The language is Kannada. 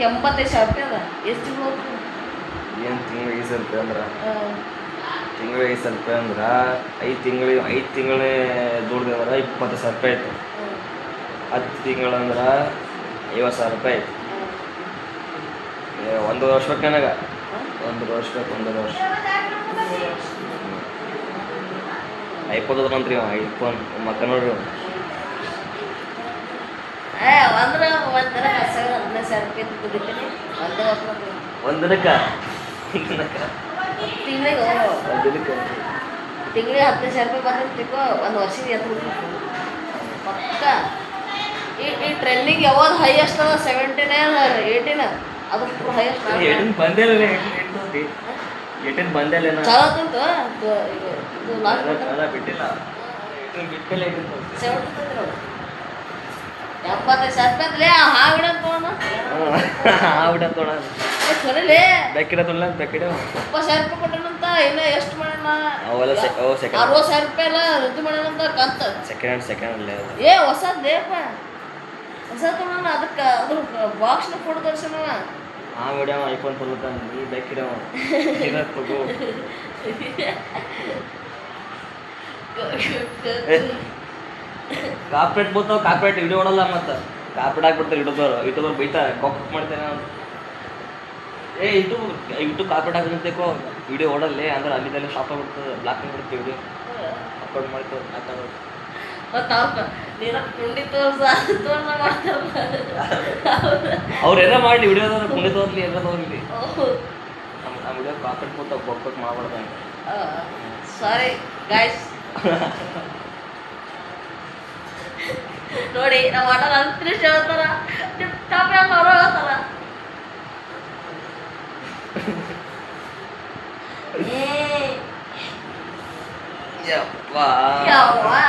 85,000 ರೂಪಾಯಿ ಅದ. ಎಷ್ಟು ತಿಂಗಳು ಹೋಗ್ತದೆ? ಏನು ತಿಂಗಳಿಗೆ 5,000 ರೂಪಾಯಿ ಅಂದ್ರೆ ತಿಂಗಳಿಗೆ 5,000 ರೂಪಾಯಿ ಅಂದ್ರೆ 5 ತಿಂಗಳೇ ದುಡ್ದು ಅಂದ್ರೆ 20,000 ರೂಪಾಯಿ ಆಯ್ತು. 10 ತಿಂಗಳಂದ್ರೆ 50,000 ರೂಪಾಯಿ ಆಯ್ತು. ಒಂದು ವರ್ಷ ಬೇಕು ನನಗೆ, ಒಂದು ವರ್ಷ ಬೇಕು, 1.5 ವರ್ಷ. ಐಫೋನ್ ಅದಂತ್ರಿ ಐಫೋನ್ ಮಕ್ಕ ನೋಡ್ರಿ ಅಂದ್ರೆ ಒಂದಿನ 10,000 15,000 ರೂಪಾಯಿ ದುಡಿತೀನಿ ಒಂದೇ ವರ್ಷ. ಒಂದು ದಿನಕ್ಕೆ ತಿಂಗಳಿಗೆ ಒಂದು ದಿನಕ್ಕೆ ತಿಂಗಳಿಗೆ 15,000 ರೂಪಾಯಿ ಬಂದಿರ್ತಿಕೋ ಒಂದು ವರ್ಷದ ಎತ್ತು ಬಿಡ್ಬೇಕು ಪಕ್ಕ. ಈ ಟ್ರೆಂಡಿಂಗ್ ಯಾವಾಗ ಹೈಯೆಸ್ಟ್ ಅದ 79 18 ಅದು ಹೈಯೆಸ್ಟ್ 18 ಬಂದಿಲ್ಲ. 18 ಬಂದಿಲ್ಲ ಚಲೋ ಆತಂತು ಇದು ಲಾಸ್ಟ್ ಬಿಟ್ಟಿಲ್ಲ. 75,000 ರೂಪಾಯಿ ಹಾವಿಡ ತೊಗೊಂಡ ಸರಿಲೇ ಬೆಕ್ಕಿಡ ತೊಗೊಳ ಬೆಕ್ಕಿಡ 20,000 ರೂಪಾಯಿ ಕೊಟ್ಟನಂತ. ಇನ್ನ ಎಷ್ಟು ಮಾಡೋಣ? ಅವೆಲ್ಲ 60,000 ರೂಪಾಯಿ ಎಲ್ಲ ರದ್ದು ಮಾಡೋಣಂತ ಕಂತ. ಸೆಕೆಂಡ್ ಅಲ್ಲೇ ಹೊಸದೇಪ ಹೊಸ ತೊಗೊಳ. ಅದಕ್ಕೆ ಅದ್ರ ಬಾಕ್ಸ್ನ ಫೋಟೋ ತೋರಿಸೋಣ. ಆ ವಿಡಿಯೋ ಐಫೋನ್ ತೊಗೊಳ್ತಾನೆ, ನೀ ಬೆಕ್ಕಿಡವ ತಗೋ. ಕಾರ್ಪೊರೇಟ್ ಬೋತಾವ, ಕಾರ್ಪೊರೇಟ್ ವಿಡಿಯೋ ಓಡಲ್ಲ. ಮತ್ತು ಕಾರ್ಪೊರೇಟ್ ಹಾಕ್ಬಿಡ್ತಾರೆ ಯೂಟ್ಯೂಬರ್ ಬೈತಾರೆ ಕಾಕ್ ಮಾಡ್ತೇನೆ ನಾನು. ಯೂಟ್ಯೂಬ್ ಕಾರ್ಪೊರೇಟ್ ಹಾಕಿರ್ತೇಕೋ ವಿಡಿಯೋ ಓಡಲ್ಲೇ ಅಂದ್ರೆ ಅಲ್ಲಿದ್ದಲ್ಲೇ ಶಾಪ್ ಆಗ್ಬಿಡ್ತದೆ, ಬ್ಲಾಕ್ ಆಗಿಬಿಡುತ್ತೆ ವಿಡಿಯೋ ಅಪ್ಲೋಡ್ ಮಾಡ್ತೇವೆ. ಅವ್ರು ಏನೋ ಮಾಡಲಿ ವಿಡಿಯೋದ ಕುಂಡಿ ತೋರ್ಲಿ ಎಲ್ಲ ತೋರ್ಲಿ, ನಮ್ಮ ವಿಡಿಯೋ ಕಾರ್ಪೊರೇಟ್ ಬೋತಾವ ಕೊಟ್ಕೊಟ್ ಮಾಡ್ಬಾರ್ದಂಗೆ. Sorry guys. ನೋಡಿ ನಾವು ಆಟ ಅಂತ್ರಿಶ್ ಹೇಳ್ತಾರ, ಟಾಪ್ ಅವರು ಹೇಳ್ತಾರ. ಯವ್ವಾ ಯವ್ವಾ